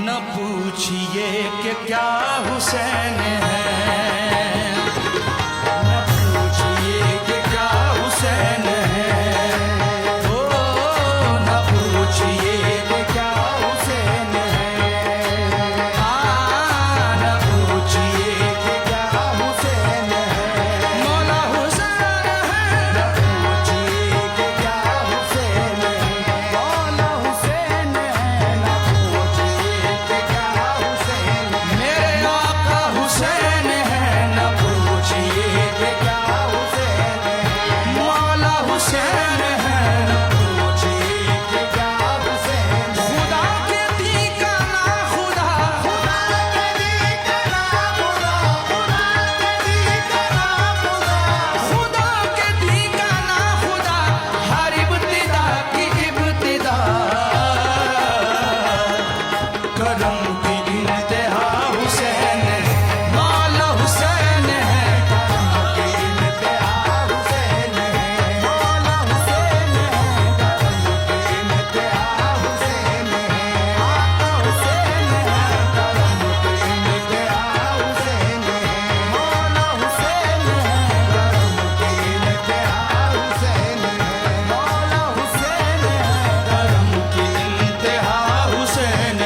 न पूछिए कि क्या हुसैन है, न पूछिए कि क्या हुसैन है, ओ न पूछिए कि क्या हुसैन है, न पूछिए कि क्या हुसैन है, मौला हुसैन है, न पूछिए कि क्या हुसैन है, मौला हुसैन है, न पूछिए कि क्या हुसैन है, मेरे आका हुसैन है, न पूछिए कि क्या हुसैन है, मौला हुसैन है, न पूछिए कि क्या हुसैन है, खुदा के दी का ना खुदा, खुदा के दी का ना खुदा, खुदा के दी का ना खुदा, खुदा के दी का ना खुदा, हर इब्तिदा की इब्तिदा, करम की इंतहा हुसैन है, मौला हुसैन है, करम की इंतहा हुसैन है, मौला हुसैन है, करम की इंतहा हुसैन है, आका हुसैन है, करम की इंतहा हुसैन है, मौला हुसैन है, करम की इंतहा हुसैन है, मौला हुसैन है, करम की इंतहा हुसैन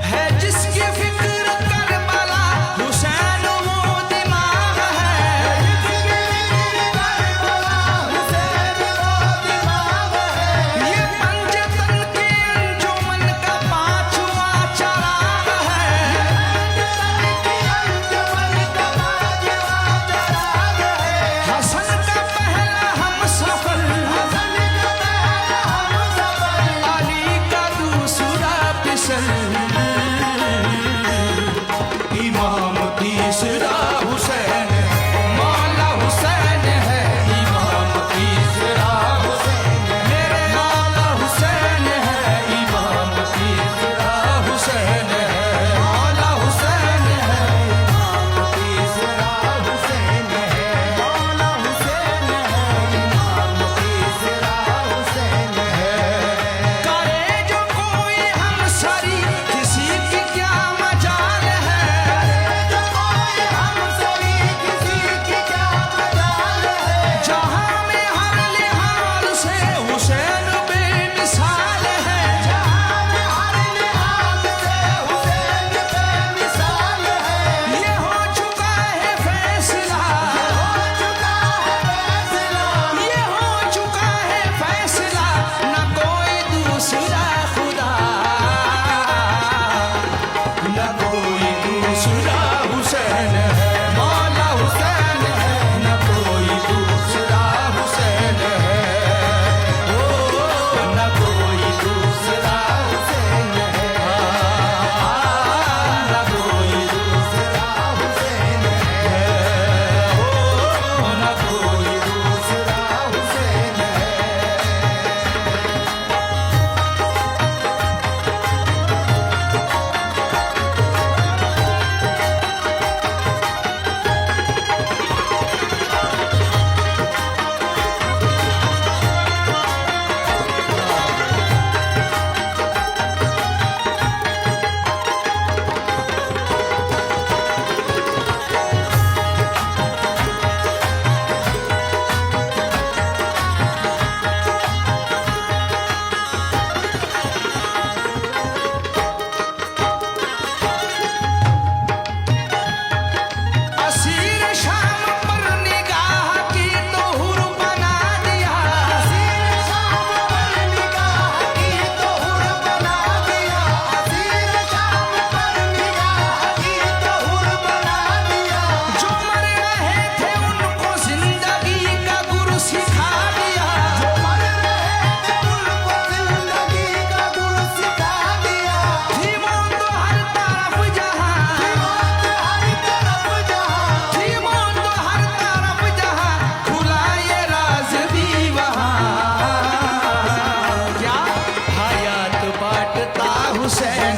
है जिसकी फिक्र करबला हुसैन वो दिमाग है, हुसैन वो दिमाग है, ये पंजतन के अंजुमन का पांचवा चराग है, हसन का पहला हम सफर, अली का दूसरा पिसल, इमाम तीसरा हुसैन है, मौला हुसैन है, इमाम तीसरा हुसैन है, मेरे मौला हुसैन है, इमाम तीसरा हुसैन है, मौला हुसैन है, इमाम तीसरा हुसैन है, मौला हुसैन है, इमाम तीसरा हुसैन है, करे जो कोई हम सरी किसी की क्या मजाल है, जो कोई हम सरी किसी की क्या मजाल है, जहां में हर लिहाज से हुसैन बेमिसाल है, जहां में हर लिहाज से हुसैन बेमिसाल है, ये हो चुका है फैसला, ये हो चुका है फैसला, न कोई दूसरा खुदा, न कोई दूसरा हुसैन है, मौला हुसैन है, न कोई दूसरा हुसैन है, ओ न कोई दूसरा हुसैन है, न कोई दूसरा हुसैन है, ओ न कोई दूसरा हुसैन है। असीर शाम पर निगाह की तो हुर बना दिया, असीर शाम पर निगाह की तो हुर बना दिया, असीर शाम पर निगाह की तो हुर बना दिया, जो मर रहे थे उनको जिंदगी का गुर सिखा दिया, जो मर रहे थे उनको जिंदगी का गुर सिखा दिया, थी मौत हर तरफ जहां, थी मौत हर तरफ जहां, थी मौत हर तरफ जहां, खुला ये राज भी वहां, क्या हयात बांटता हुसैन